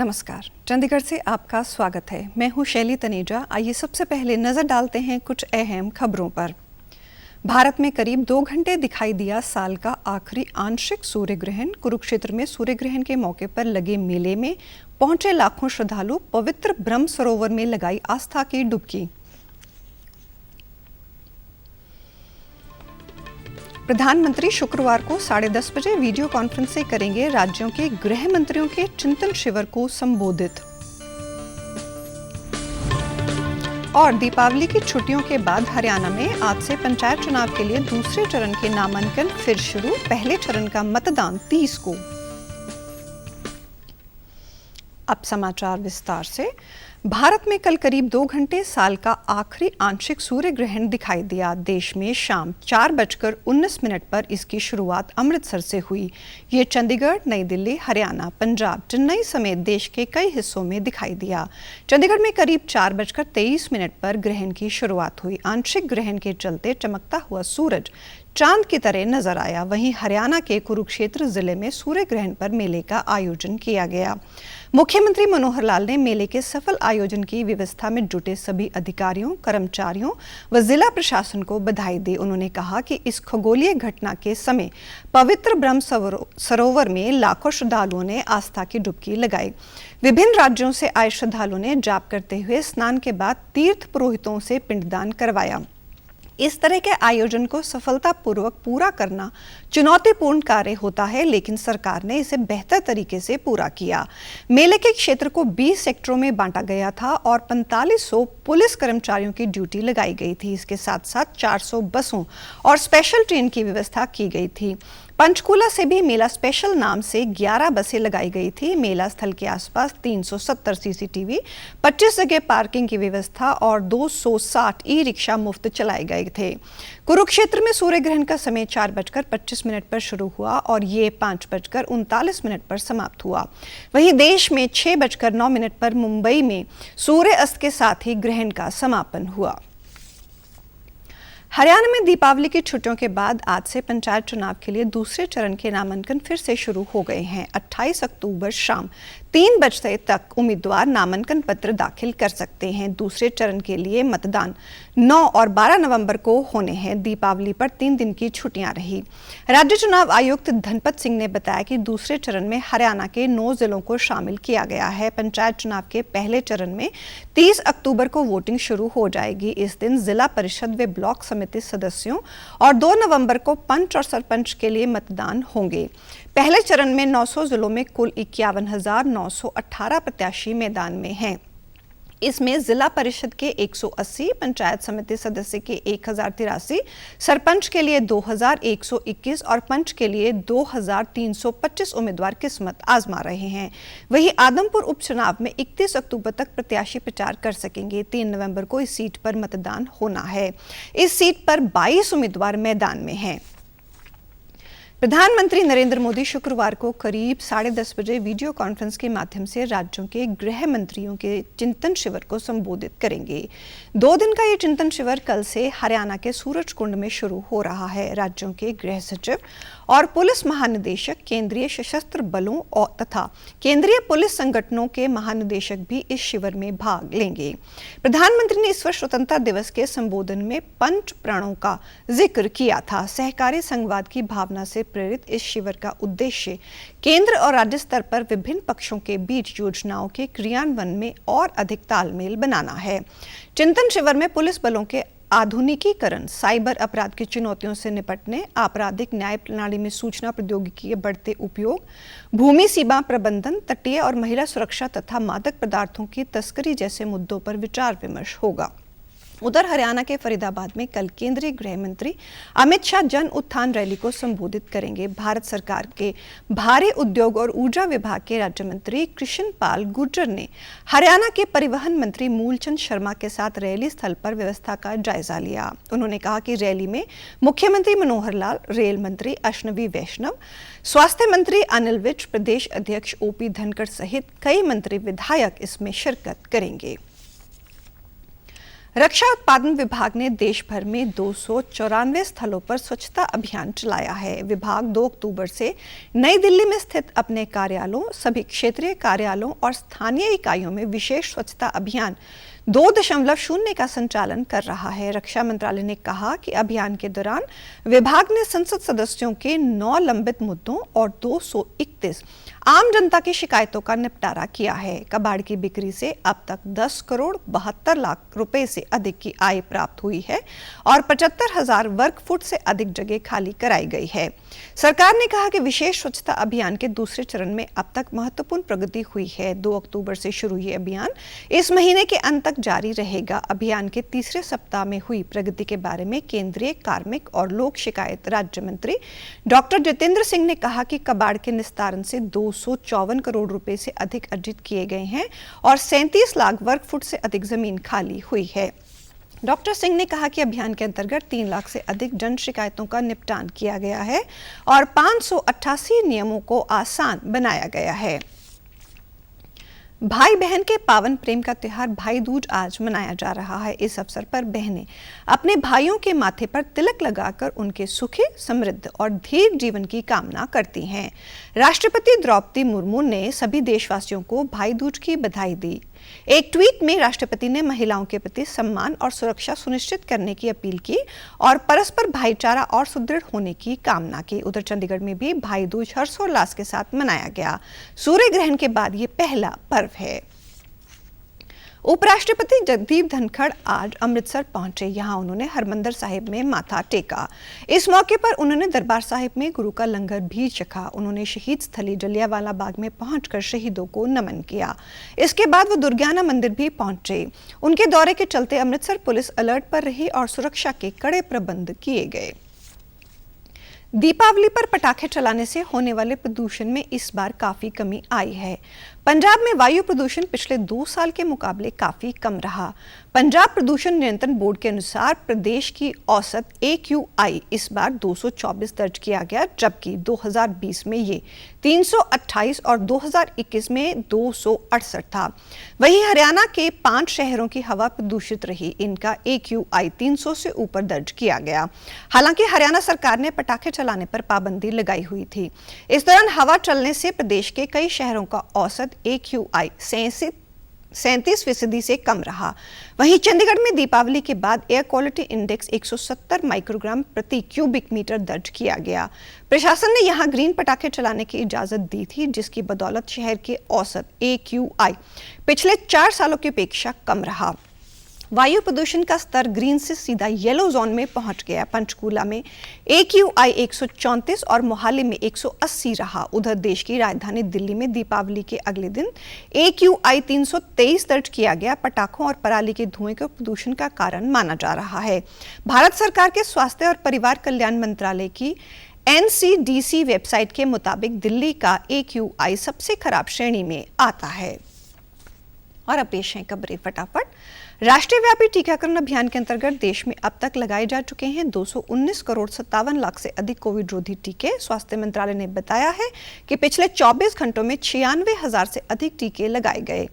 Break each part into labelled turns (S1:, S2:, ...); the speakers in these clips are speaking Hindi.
S1: नमस्कार, चंडीगढ़ से आपका स्वागत है। मैं हूं शैली तनेजा। आइए सबसे पहले नजर डालते हैं कुछ अहम खबरों पर। भारत में करीब 2 घंटे दिखाई दिया साल का आखिरी आंशिक सूर्य ग्रहण। कुरुक्षेत्र में सूर्य ग्रहण के मौके पर लगे मेले में पहुंचे लाखों श्रद्धालु, पवित्र ब्रह्म सरोवर में लगाई आस्था की डुबकी। प्रधानमंत्री शुक्रवार को 10:30 बजे वीडियो कॉन्फ्रेंस से करेंगे राज्यों के गृह मंत्रियों के चिंतन शिविर को संबोधित। और दीपावली की छुट्टियों के बाद हरियाणा में आज से पंचायत चुनाव के लिए दूसरे चरण के नामांकन फिर शुरू। पहले चरण का मतदान 30 को। अब समाचार विस्तार से। भारत में कल करीब 2 घंटे साल का आखिरी आंशिक सूर्य ग्रहण दिखाई दिया। देश में शाम 4:19 पर इसकी शुरुआत अमृतसर से हुई। ये चंडीगढ़, नई दिल्ली, हरियाणा, पंजाब, चेन्नई समेत देश के कई हिस्सों में दिखाई दिया। चंडीगढ़ में करीब 4:23 पर ग्रहण की शुरुआत हुई। आंशिक ग्रहण के चलते चमकता हुआ सूरज चांद की तरह नजर आया। वहीं हरियाणा के कुरुक्षेत्र जिले में सूर्य ग्रहण पर मेले का आयोजन किया गया। मुख्यमंत्री मनोहर लाल ने मेले के सफल आयोजन की व्यवस्था में जुटे सभी अधिकारियों, कर्मचारियों व जिला प्रशासन को बधाई दी। उन्होंने कहा कि इस खगोलीय घटना के समय पवित्र ब्रह्म सरोवर में लाखों श्रद्धालुओं ने आस्था की डुबकी लगाई। विभिन्न राज्यों से आए श्रद्धालुओं ने जाप करते हुए स्नान के बाद तीर्थ पुरोहितों से पिंडदान करवाया। इस तरह के आयोजन को सफलतापूर्वक पूरा करना चुनौतीपूर्ण कार्य होता है, लेकिन सरकार ने इसे बेहतर तरीके से पूरा किया। मेले के क्षेत्र को 20 सेक्टरों में बांटा गया था और 4500 पुलिस कर्मचारियों की ड्यूटी लगाई गई थी। इसके साथ साथ 400 बसों और स्पेशल ट्रेन की व्यवस्था की गई थी। पंचकूला से भी मेला स्पेशल नाम से 11 बसें लगाई गई थी। मेला स्थल के आसपास 370 सीसीटीवी, 25 जगह पार्किंग की व्यवस्था और 260 ई रिक्शा मुफ्त चलाए गए थे। कुरुक्षेत्र में सूर्य ग्रहण का समय 4:25 पर शुरू हुआ और ये 5:39 पर समाप्त हुआ। वहीं देश में 6:09 पर मुंबई में सूर्य अस्त के साथ ही ग्रहण का समापन हुआ। हरियाणा में दीपावली की छुट्टियों के बाद आज से पंचायत चुनाव के लिए दूसरे चरण के नामांकन फिर से शुरू हो गए हैं। 28 अक्टूबर शाम 3 बजे तक उम्मीदवार नामांकन पत्र दाखिल कर सकते हैं। दूसरे चरण के लिए मतदान 9 और 12 नवंबर को होने हैं। दीपावली पर 3 दिन की छुट्टियां रही। राज्य चुनाव आयुक्त धनपत सिंह ने बताया कि दूसरे चरण में हरियाणा के 9 जिलों को शामिल किया गया है। पंचायत चुनाव के पहले चरण में 30 अक्टूबर को वोटिंग शुरू हो जाएगी। इस दिन जिला परिषद व ब्लॉक समिति सदस्यों और 2 नवंबर को पंच और सरपंच के लिए मतदान होंगे। पहले चरण में 900 जिलों में कुल 51,918 प्रत्याशी मैदान में हैं। इसमें जिला परिषद के 180, पंचायत समिति सदस्य के 1083, सरपंच के लिए 2121 और पंच के लिए 2325 उम्मीदवार किस्मत आजमा रहे हैं। वहीं आदमपुर उपचुनाव में 31 अक्टूबर तक प्रत्याशी प्रचार कर सकेंगे। 3 नवंबर को इस सीट पर मतदान होना है। इस सीट पर 22 उम्मीदवार मैदान में हैं। प्रधानमंत्री नरेंद्र मोदी शुक्रवार को करीब 10:30 बजे वीडियो कॉन्फ्रेंस के माध्यम से राज्यों के गृह मंत्रियों के चिंतन शिविर को संबोधित करेंगे। 2 दिन का ये चिंतन शिविर कल से हरियाणा के सूरजकुंड में शुरू हो रहा है। राज्यों के गृह सचिव और पुलिस महानिदेशक, केंद्रीय सशस्त्र बलों और तथा केंद्रीय पुलिस संगठनों के महानिदेशक भी इस शिविर में भाग लेंगे। प्रधानमंत्री ने इस वर्ष स्वतंत्रता दिवस के संबोधन में पंच प्रणों का जिक्र किया था। सहकारी संघवाद की भावना से प्रेरित इस शिविर का उद्देश्य केंद्र और राज्य स्तर पर विभिन्न पक्षों के बीच योजनाओं के क्रियान्वयन में और अधिक तालमेल बनाना है। चिंतन शिविर में पुलिस बलों के आधुनिकीकरण, साइबर अपराध की चुनौतियों से निपटने, आपराधिक न्याय प्रणाली में सूचना प्रौद्योगिकी के बढ़ते उपयोग, भूमि सीमा प्रबंधन, तटीय और महिला सुरक्षा तथा मादक पदार्थों की तस्करी जैसे मुद्दों पर विचार विमर्श होगा। उधर हरियाणा के फरीदाबाद में कल केंद्रीय गृह मंत्री अमित शाह जन उत्थान रैली को संबोधित करेंगे। भारत सरकार के भारी उद्योग और ऊर्जा विभाग के राज्य मंत्री कृष्ण पाल गुर्जर ने हरियाणा के परिवहन मंत्री मूलचंद शर्मा के साथ रैली स्थल पर व्यवस्था का जायजा लिया। उन्होंने कहा कि रैली में मुख्यमंत्री मनोहर लाल, रेल मंत्री अश्विनी वैष्णव, स्वास्थ्य मंत्री अनिल विज, प्रदेश अध्यक्ष ओपी धनखड़ सहित कई मंत्री विधायक इसमें शिरकत करेंगे। रक्षा उत्पादन विभाग ने देश भर में 294 स्थलों पर स्वच्छता अभियान चलाया है। विभाग 2 अक्टूबर से नई दिल्ली में स्थित अपने कार्यालयों, सभी क्षेत्रीय कार्यालयों और स्थानीय इकाइयों में विशेष स्वच्छता अभियान 2.0 का संचालन कर रहा है। रक्षा मंत्रालय ने कहा कि अभियान के दौरान विभाग ने संसद सदस्यों के 9 लंबित मुद्दों और 231 आम जनता की शिकायतों का निपटारा किया है। कबाड़ की बिक्री से अब तक 10 करोड़ 72 लाख रुपए से अधिक की आय प्राप्त हुई है और 75,000 वर्ग फुट से अधिक जगह खाली कराई गई है। सरकार ने कहा कि विशेष स्वच्छता अभियान के दूसरे चरण में अब तक महत्वपूर्ण प्रगति हुई है। 2 अक्टूबर से शुरू ये अभियान इस महीने के अंत तक जारी रहेगा। अभियान के तीसरे सप्ताह में हुई प्रगति के बारे में केंद्रीय कार्मिक और लोक शिकायत राज्य मंत्री डॉक्टर जितेंद्र सिंह ने कहा कि कबाड़ के निस्तारण से 254 करोड़ रुपए से अधिक अर्जित किए गए हैं और 37 लाख वर्ग फुट से अधिक जमीन खाली हुई है। डॉक्टर सिंह ने कहा कि अभियान के अंतर्गत 3 लाख से अधिक जन शिकायतों का निपटान किया गया है और 588 नियमों को आसान बनाया गया है। भाई बहन के पावन प्रेम का त्योहार भाई दूज आज मनाया जा रहा है। इस अवसर पर बहनें अपने भाइयों के माथे पर तिलक लगाकर उनके सुखी, समृद्ध और धीर जीवन की कामना करती हैं। राष्ट्रपति द्रौपदी मुर्मू ने सभी देशवासियों को भाई दूज की बधाई दी। एक ट्वीट में राष्ट्रपति ने महिलाओं के प्रति सम्मान और सुरक्षा सुनिश्चित करने की अपील की और परस्पर भाईचारा और सुदृढ़ होने की कामना की। उधर चंडीगढ़ में भी भाई दूज हर्षोल्लास के साथ मनाया गया। सूर्य ग्रहण के बाद ये पहला पर्व है। उपराष्ट्रपति जगदीप धनखड़ आज अमृतसर पहुंचे। यहां उन्होंने हरमंदिर साहिब में माथा टेका। इस मौके पर उन्होंने दरबार साहिब में गुरु का लंगर भी चखा। उन्होंने शहीद स्थली जलियांवाला बाग में पहुंचकर शहीदों को नमन किया। इसके बाद वो दुर्गाना मंदिर भी पहुंचे। उनके दौरे के चलते अमृतसर पुलिस अलर्ट पर रही और सुरक्षा के कड़े प्रबंध किए गए। दीपावली पर पटाखे चलाने से होने वाले प्रदूषण में इस बार काफी कमी आई है। पंजाब में वायु प्रदूषण पिछले 2 साल के मुकाबले काफी कम रहा। पंजाब प्रदूषण नियंत्रण बोर्ड के अनुसार प्रदेश की औसत AQI इस बार 224 दर्ज किया गया, जबकि 2020 में ये 328 और 2021 में 268 था। वहीं हरियाणा के 5 शहरों की हवा प्रदूषित रही। इनका AQI 300 से ऊपर दर्ज किया गया। हालांकि हरियाणा सरकार ने पटाखे चलाने पर पाबंदी लगाई हुई थी। इस दौरान हवा चलने से प्रदेश के कई शहरों का औसत AQI 37% से कम रहा। वहीं चंडीगढ़ में दीपावली के बाद एयर क्वालिटी इंडेक्स 170 माइक्रोग्राम प्रति क्यूबिक मीटर दर्ज किया गया। प्रशासन ने यहां ग्रीन पटाखे चलाने की इजाजत दी थी, जिसकी बदौलत शहर के औसत AQI पिछले 4 सालों की अपेक्षा कम रहा। वायु प्रदूषण का स्तर ग्रीन से सीधा येलो जोन में पहुंच गया। पंचकूला में AQI 134 और मोहाली में 180 रहा। उधर देश की राजधानी दिल्ली में दीपावली के अगले दिन AQI 323 दर्ज किया गया। पटाखों और पराली के धुएं को प्रदूषण का कारण माना जा रहा है। भारत सरकार के स्वास्थ्य और परिवार कल्याण मंत्रालय की NCDC वेबसाइट के मुताबिक दिल्ली का AQI सबसे खराब श्रेणी में आता है। और अब पेश हैं खबरें फटाफट। राष्ट्रीय व्यापी टीकाकरण अभियान के अंतर्गत देश में अब तक लगाए जा चुके हैं 219 करोड़ 57 लाख से अधिक कोविड रोधी टीके। स्वास्थ्य मंत्रालय ने बताया है कि पिछले 24 घंटों में 96,000 से अधिक टीके लगाए गए।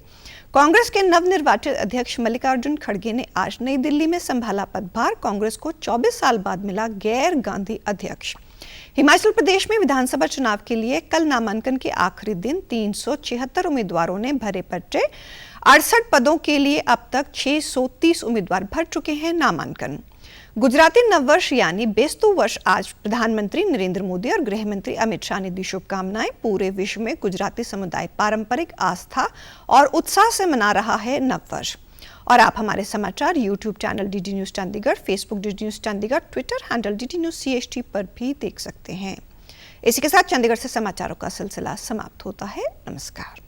S1: कांग्रेस के नवनिर्वाचित अध्यक्ष मल्लिकार्जुन खड़गे ने आज नई दिल्ली में संभाला पदभार। कांग्रेस को 24 साल बाद मिला गैर गांधी अध्यक्ष। हिमाचल प्रदेश में विधानसभा चुनाव के लिए कल नामांकन के आखिरी दिन 376 उम्मीदवारों ने भरे पर्चे। 68 पदों के लिए अब तक 630 उम्मीदवार भर चुके हैं नामांकन। गुजराती नववर्ष यानी बेस्तु वर्ष आज प्रधानमंत्री नरेंद्र मोदी और गृह मंत्री अमित शाह ने दी शुभकामनाएं। पूरे विश्व में गुजराती समुदाय पारंपरिक आस्था और उत्साह से मना रहा है नववर्ष। और आप हमारे समाचार YouTube channel DD news Chandigarh, Facebook DD news Chandigarh, Twitter handle DD news CHT पर भी देख सकते हैं। इसी के साथ चंडीगढ़ से समाचारों का सिलसिला समाप्त होता है। नमस्कार।